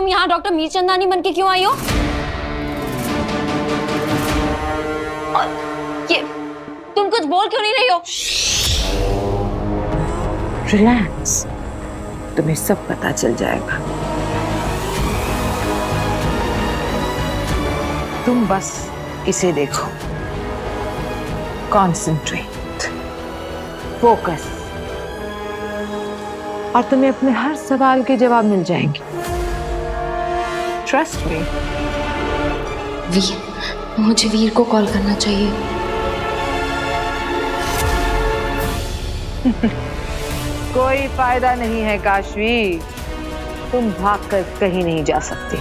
तुम यहाँ डॉक्टर मीरचंदानी बन के क्यों आई हो? और ये तुम कुछ बोल क्यों नहीं रही हो? रिलैक्स, तुम्हें सब पता चल जाएगा। तुम बस इसे देखो, कॉन्सेंट्रेट, फोकस, और तुम्हें अपने हर सवाल के जवाब मिल जाएंगे। Trust me. वीर, मुझे वीर को कॉल करना चाहिए। कोई फायदा नहीं है काशवी, तुम भागकर कहीं नहीं जा सकती।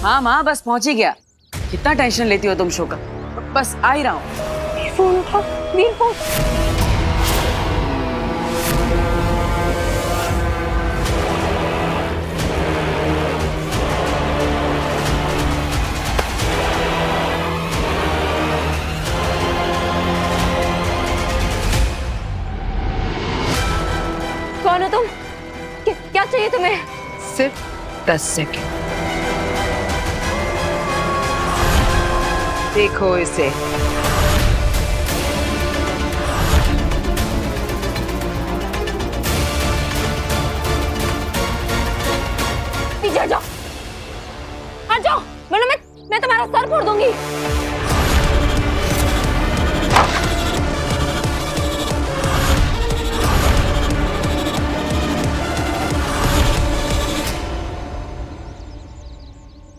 हाँ माँ, बस पहुंच ही गया। कितना टेंशन लेती हो तुम शो का? बस आ ही रहा हूँ। फोन उठा, वीर फोन। कौन हो तुम? क्या चाहिए तुम्हें? सिर्फ 10 सेकंड। देखो इसे। पीछे हट जाओ, हट जाओ, वरना मैं तुम्हारा सर फोड़ दूंगी।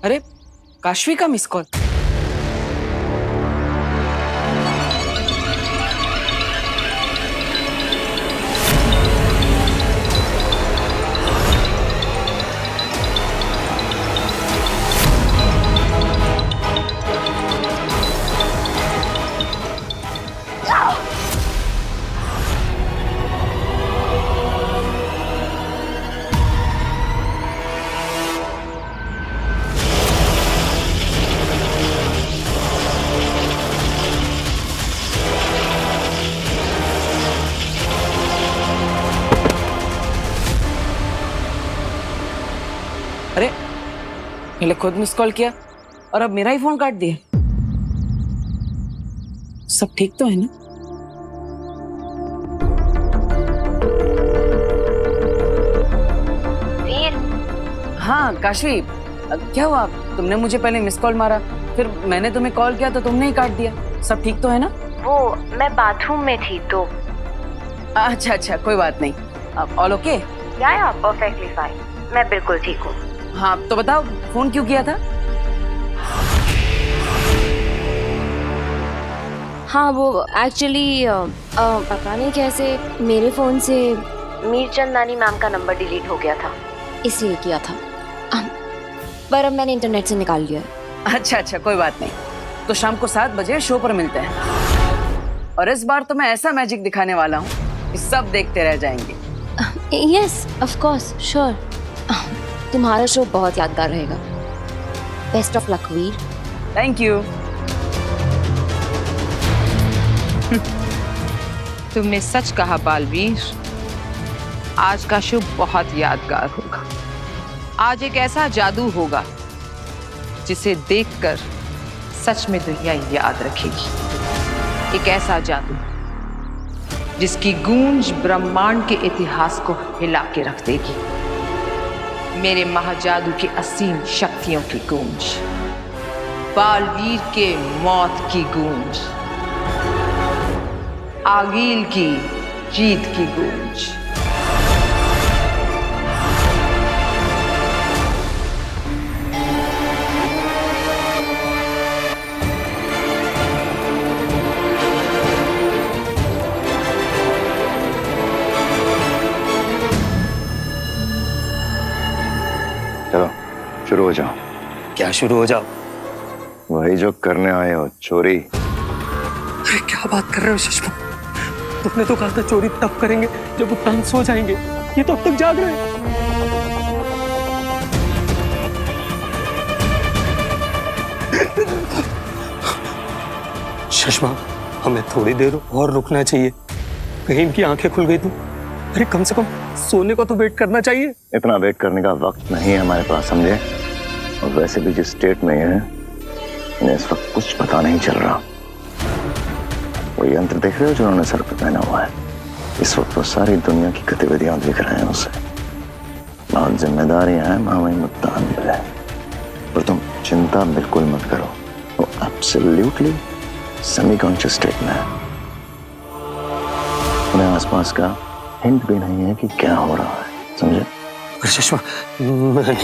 अरे, काशवी का मिस कॉल। अरे, पहले खुद मिस कॉल किया और अब मेरा ही फोन काट दिया। सब ठीक तो है ना? वीर, हाँ काशवी, क्या हुआ? तुमने मुझे पहले मिस कॉल मारा, फिर मैंने तुम्हें कॉल किया तो तुमने ही काट दिया। सब ठीक तो है ना? वो मैं बाथरूम में थी तो। अच्छा अच्छा, कोई बात नहीं। अब ऑल ओके? या परफेक्टली फाइन, मैं बिल्कुल ठीक हूँ। हाँ तो बताओ, फोन क्यों किया था? हाँ वो एक्चुअली पता नहीं कैसे मेरे फोन से मीरचंदानी मैम का नंबर डिलीट हो गया था, इसलिए किया था। पर अब मैंने इंटरनेट से निकाल लिया है। अच्छा अच्छा, कोई बात नहीं। तो शाम को 7 बजे शो पर मिलते हैं, और इस बार तो मैं ऐसा मैजिक दिखाने वाला हूँ कि सब देखते रह जाएंगे। Yes of course, sure. तुम्हारा शो बहुत यादगार रहेगा। Best of luck Veer. Thank you. तुमने सच कहा बालवीर, आज का शो बहुत यादगार होगा। आज एक ऐसा जादू होगा जिसे देखकर सच में दुनिया याद रखेगी। एक ऐसा जादू जिसकी गूंज ब्रह्मांड के इतिहास को हिला के रख देगी। मेरे महाजादू की असीम शक्तियों की गूंज, बालवीर के मौत की गूंज, आगील की जीत की गूंज। चलो शुरू हो जाओ। क्या शुरू हो जाओ? वही जो करने आए हो, चोरी। अरे क्या बात कर रहे हो सुषमा? तुमने तो कहा था चोरी तब करेंगे जब वो तंग सो जाएंगे। ये तो अब तक जाग रहे हैं। सुषमा, हमें थोड़ी देर और रुकना चाहिए। कहीं इनकी आंखें खुल गई तो अरे कम से कम सोने को तो वेट करना चाहिए। इतना वेट करने का वक्त नहीं है हमारे पास, समझे? और वैसे भी जिस स्टेट में है इन्हें इस वक्त कुछ पता नहीं चल रहा। वो यंत्र देख रहे हो जो उन्होंने सर पे पहना हुआ है? इस वक्त वो सारी दुनिया की गतिविधियां देख रहे हैं उसे। बहुत जिम्मेदारियां हैं मामई मुद्दान पे, और तुम चिंता बिल्कुल मत करो, वो एब्सोल्युटली सेमी कॉन्शियस स्टेट में है। उन्हें आसपास का हिंट भी नहीं है कि क्या हो रहा है, समझे? अरे सुषमा, मैं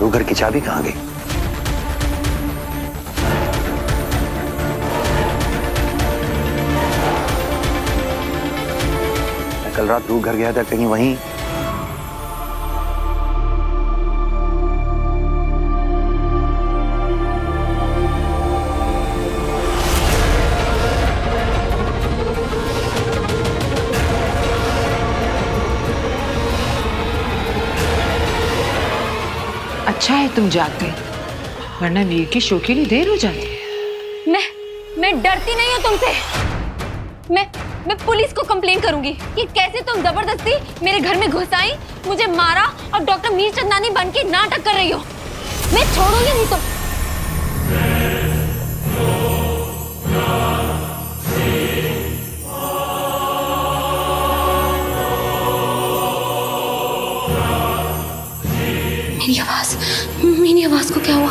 वो घर की चाबी कहाँ गई? मैं कल रात रूह घर गया था, कहीं वहीं? अच्छा है तुम जाग गए, वरना वीर की शो के लिए देर हो जाती। मैं डरती नहीं हूँ तुमसे। मैं पुलिस को कंप्लेन करूंगी कि कैसे तुम जबरदस्ती मेरे घर में घुस आई, मुझे मारा और डॉक्टर मीर चंदानी बन के नाटक कर रही हो। मैं छोड़ूंगी नहीं तुम। मेरी आवाज को क्या हुआ?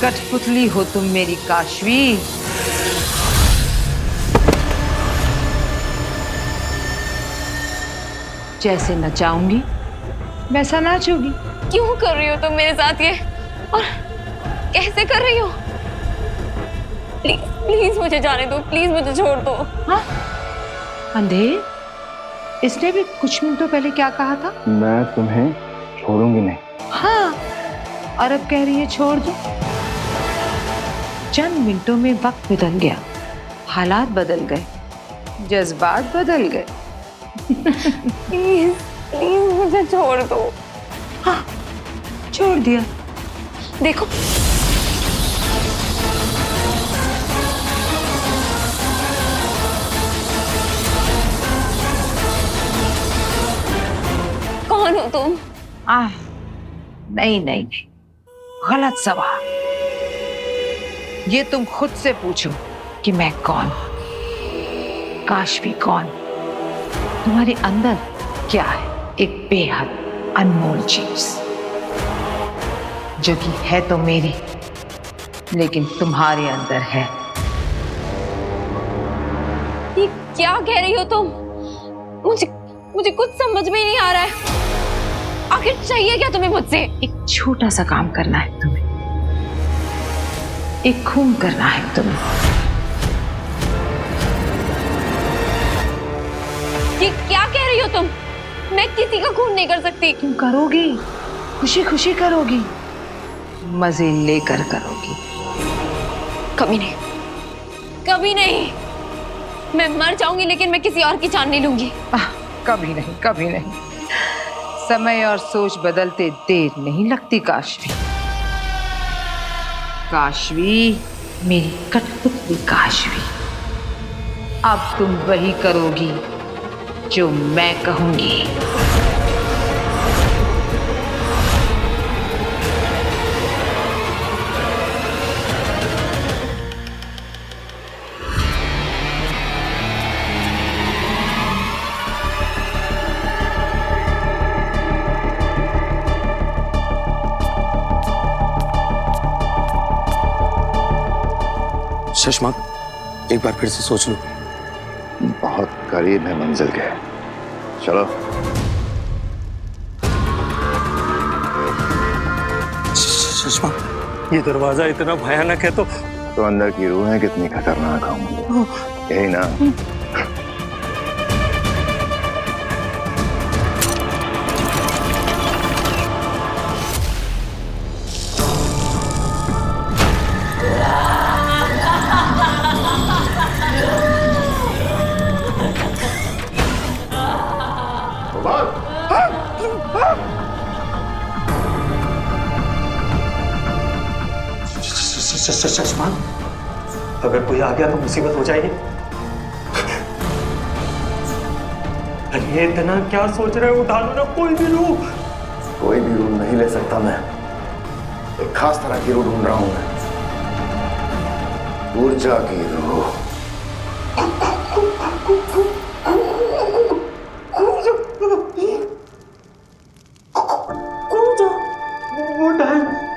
कठपुतली हो तुम मेरी काशवी। जैसे नचाऊंगी वैसा नाचोगी। क्यों कर रही हो तुम मेरे साथ ये, और कैसे कर रही हो? प्लीज प्लीज मुझे जाने दो, प्लीज मुझे छोड़ दो। हाँ अंधेर, इसने भी कुछ मिनटों पहले क्या कहा था? मैं तुम्हें छोड़ूंगी नहीं। हाँ, और अब कह रही है छोड़ दो। चंद मिनटों में वक्त बदल गया, हालात बदल गए, जज्बात बदल गए। प्लीज प्लीज मुझे छोड़ दो। हाँ, छोड़ दिया। देखो नहीं नहीं नहीं, गलत सवाल। ये तुम खुद से पूछो कि मैं कौन, काशवी कौन। तुम्हारे अंदर क्या है? एक बेहद अनमोल चीज जो कि है तो मेरी, लेकिन तुम्हारे अंदर है। ये क्या कह रही हो तुम? मुझे कुछ समझ में ही नहीं आ रहा है। आखिर चाहिए क्या तुम्हें मुझसे? एक छोटा सा काम करना है तुम्हें, एक खून करना है तुम्हें। ये क्या कह रही हो तुम? मैं किसी का खून नहीं कर सकती। तुम करोगी, खुशी खुशी करोगी, मजे लेकर करोगी। कभी नहीं, कभी नहीं। मैं मर जाऊंगी लेकिन मैं किसी और की जान नहीं लूंगी। कभी नहीं, कभी नहीं। समय और सोच बदलते देर नहीं लगती काशवी। काशवी, मेरी कठपुतली काशवी, अब तुम वही करोगी जो मैं कहूंगी। शशमाक, एक बार फिर से सोच लो। बहुत करीब है मंजिल के। चलो। शशमाक, ये दरवाजा इतना भयानक है तो अंदर की रूहें कितनी खतरनाक होंगी, यही ना? शशमाक, अगर कोई आ गया तो मुसीबत हो जाएगी। अरे इतना क्या सोच रहे हो? उठा लो ना कोई भी रूह। कोई भी रूह नहीं ले सकता मैं, एक खास तरह की रूह ढूंढ रहा हूं मैं, ऊर्जा की रूह।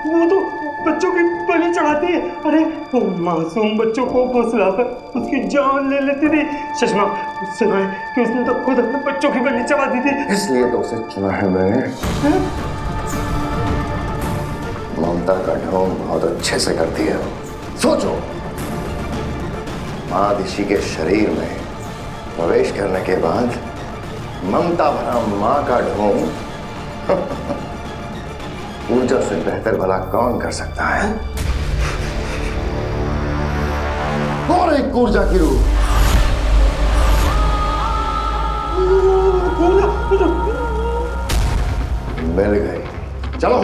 वो तो बच्चों की बलि चढ़ाती है। अरे वो मासूम बच्चों को फुसलाकर उसकी जान ले लेती थी। शशमा, सुना है कि उसने तो खुद अपने बच्चों की बलि चढ़ा दी थी। इसलिए तो उसे चुना है मैंने। ममता का ढोंग बहुत अच्छे से करती है। सोचो, मादिशी के शरीर में प्रवेश करने के बाद ममता भरा मां का ढोंग ऊर्जा से बेहतर भला कौन कर सकता है? और एक ऊर्जा की रूह। मिल गई। चलो।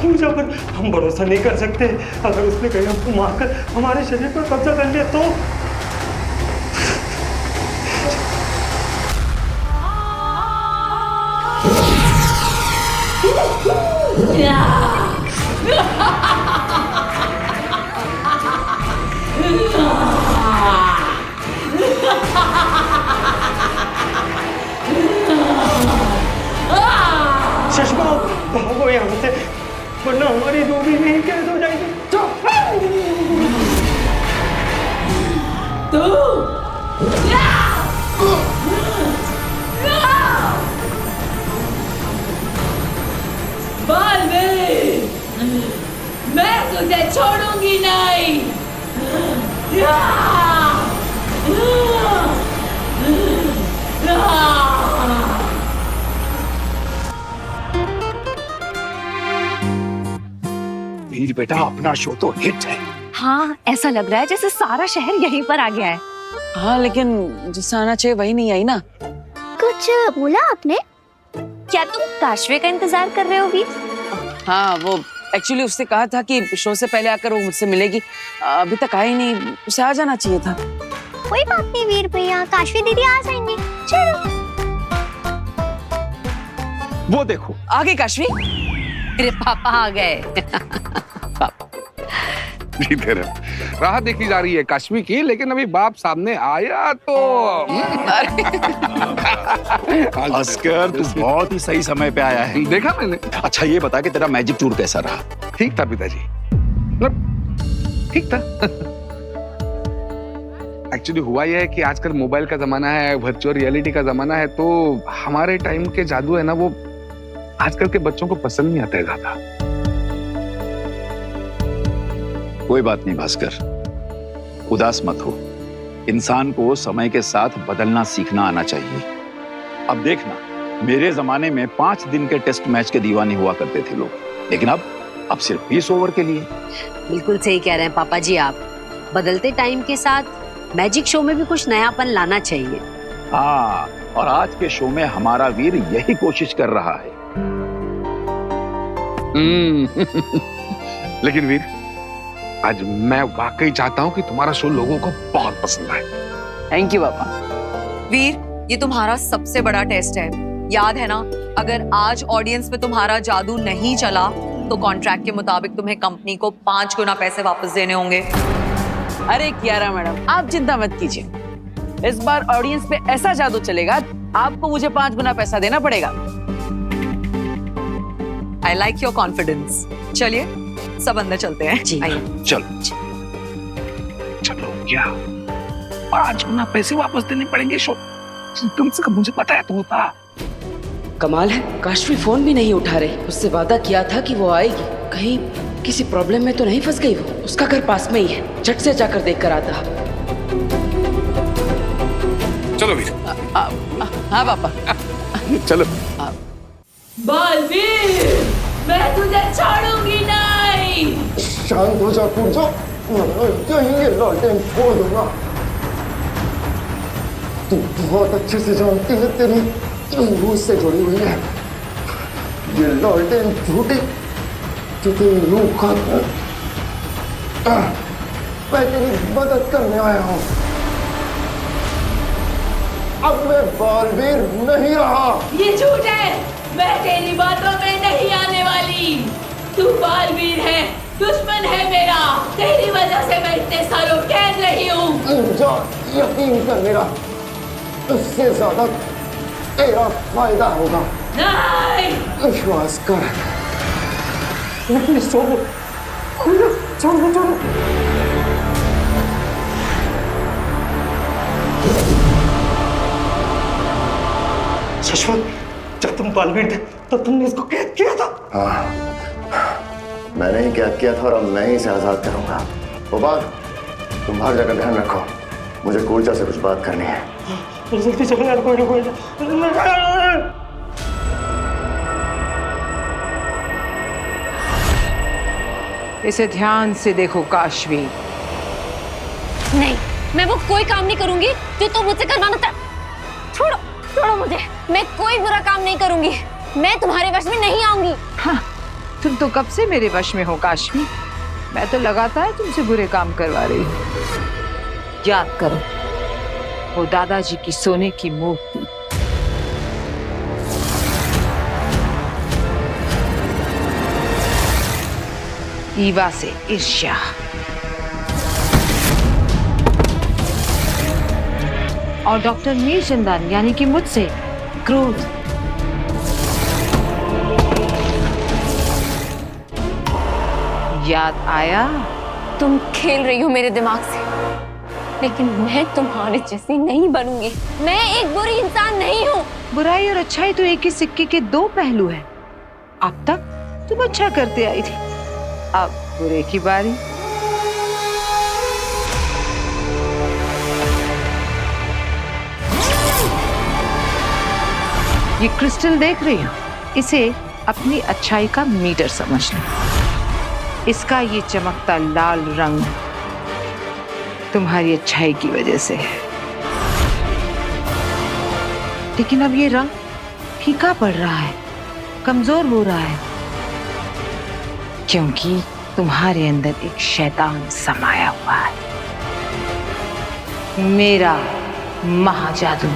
ऊर्जा पर हम भरोसा नहीं कर सकते। अगर उसने कहीं हमको मारकर हमारे शरीर पर कब्जा कर लिया तो? शशमा, भागो यहाँ से, वरना हमारी रूह भी नहीं कैद हो जाएगी। बालवीर, मैं तुझे छोड़ूंगी नहीं। वीर बेटा, अपना शो तो हिट है। हाँ, ऐसा लग रहा है जैसे सारा शहर यहीं पर आ गया है। हाँ, लेकिन जिससे आना चाहिए वही नहीं आई ना। कुछ बोला आपने? क्या तुम काशवे का इंतजार कर रहे हो वीर? हाँ, वो एक्चुअली उसने कहा था कि शो से पहले आकर वो मुझसे मिलेगी। अभी तक आई नहीं, उसे आ जाना चाहिए था। कोई बात नहीं वीर भैया, काशवी दीदी आ जाएंगी। चलो। वो देखो आ गई काशवी। मेरे पापा आ गए। इधर राह देखी जा रही है काश्मी की, लेकिन अभी बाप सामने आया तो भास्कर तू बहुत ही सही समय पे आया है। देखा मैंने। अच्छा ये बता कि तेरा मैजिक टूर कैसा रहा? ठीक था पिताजी, मतलब ठीक था। एक्चुअली हुआ यह है कि आजकल मोबाइल का जमाना है, वर्चुअल रियलिटी का जमाना है, तो हमारे टाइम के जादू है ना, वो आजकल के बच्चों को पसंद नहीं आता है ज्यादा। कोई बात नहीं भास्कर, उदास मत हो। इंसान को समय के साथ बदलना सीखना आना चाहिए। अब देखना, मेरे जमाने में 5 दिन के टेस्ट मैच के दीवाने हुआ करते थे लोग, लेकिन अब सिर्फ 20 ओवर के लिए। बिल्कुल सही कह रहे हैं पापा जी आप। बदलते टाइम के साथ मैजिक शो में भी कुछ नयापन लाना चाहिए। हाँ, और आज के शो में हमारा वीर यही कोशिश कर रहा है। लेकिन वीर, आज मैं वाकई चाहता हूँ कि तुम्हारा शो लोगों को बहुत पसंद आए। थैंक यू पापा। वीर, ये तुम्हारा सबसे बड़ा टेस्ट है, याद है ना? अगर आज ऑडियंस में तुम्हारा जादू नहीं चला तो कॉन्ट्रैक्ट के मुताबिक तुम्हें कंपनी को 5 गुना पैसे वापस देने होंगे। अरे कियारा मैडम, आप चिंता मत कीजिए। इस बार ऑडियंस पे ऐसा जादू चलेगा, आपको मुझे 5 गुना पैसा देना पड़ेगा। I like your confidence. चलिए सब अंदर चलते हैं। जी आइए। चलो चलो, क्या 5 गुना पैसे वापस देने पड़ेंगे? शो कम से कम मुझे पता है तो होता। कमाल है, काशवी फोन भी नहीं उठा रही। उससे वादा किया था कि वो आएगी। कहीं किसी प्रॉब्लम में तो नहीं फंस गई वो? उसका घर पास में ही है, झट से जाकर देख कर आता। चलो वीर। हाँ पापा। चलो। बालवीर, मैं तुझे छोड़ूंगी नहीं। शांत हो जा पूजा, कहीं ये लालटेन छोड़ दूंगा। तू बहुत अच्छे से जानती है, तेरी रूह से जुड़ी हुई है। ये लालटेन झूठी, जो तेरी रूह खाती है। मैं तेरी मदद करने आया हूँ। अब मैं बालवीर नहीं रहा। ये झूठ है, मैं तेरी बातों में नहीं आने वाली। तू बालवीर है, दुश्मन है मेरा। तेरी वजह से मैं इतने सालों कैद रही हूँ। जा, यकीन कर मेरा, उससे ज्यादा तेरा फायदा होगा। नहीं, विश्वास कर। प्लीज छोड़ो, छोड़ो, छोड़ो। सुषमा, जब तुम बालवीर थे तो तुमने इसको कैद किया था। हाँ, मैंने ही कैद किया था और अब मैं ही इसे आजाद करूंगा। गोपाल, तुम बाहर जाकर ध्यान रखो, मुझे कूर्जा से कुछ बात करनी है। जल्दी चलो यार, कोई ना। इसे ध्यान से देखो काशवी। नहीं, मैं वो कोई काम नहीं करूंगी जो तुम मुझसे करवाना था। छोड़ो, छोड़ो मुझे। मैं कोई बुरा काम नहीं करूंगी। मैं तुम्हारे वश में नहीं आऊंगी। हाँ, तुम तो कब से मेरे वश में हो काशवी। मैं तो लगातार तुमसे बुरे काम करवा रही हूँ। याद करो वो दादाजी की सोने की मूर्ति। ईवा से ईर्ष्या, और डॉक्टर मीरचंदान यानी कि मुझसे क्रोध। याद आया? तुम खेल रही हो मेरे दिमाग से, लेकिन मैं तुम्हारे जैसी नहीं बनूंगी। मैं एक बुरी इंसान नहीं हूँ। बुराई और अच्छाई तो एक ही सिक्के के 2 पहलू हैं। अब तक तुम अच्छा करते आई थी, अब बुरे की बारी। ये क्रिस्टल देख रही हो, इसे अपनी अच्छाई का मीटर समझ लो। इसका ये चमकता लाल रंग तुम्हारी अच्छाई की वजह से है, लेकिन अब ये रंग फीका पड़ रहा है, कमजोर हो रहा है। क्योंकि तुम्हारे अंदर एक शैतान समाया हुआ है, मेरा महाजादू।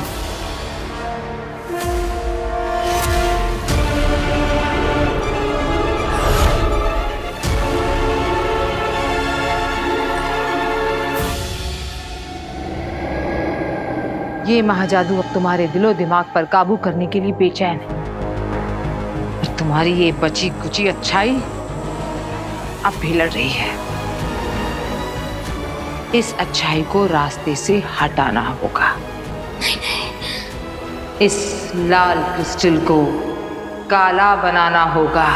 ये महाजादू अब तुम्हारे दिलो दिमाग पर काबू करने के लिए बेचैन है, और तुम्हारी ये बची कुची अच्छाई अब भी लड़ रही है। इस अच्छाई को रास्ते से हटाना होगा। इस लाल क्रिस्टल को काला बनाना होगा।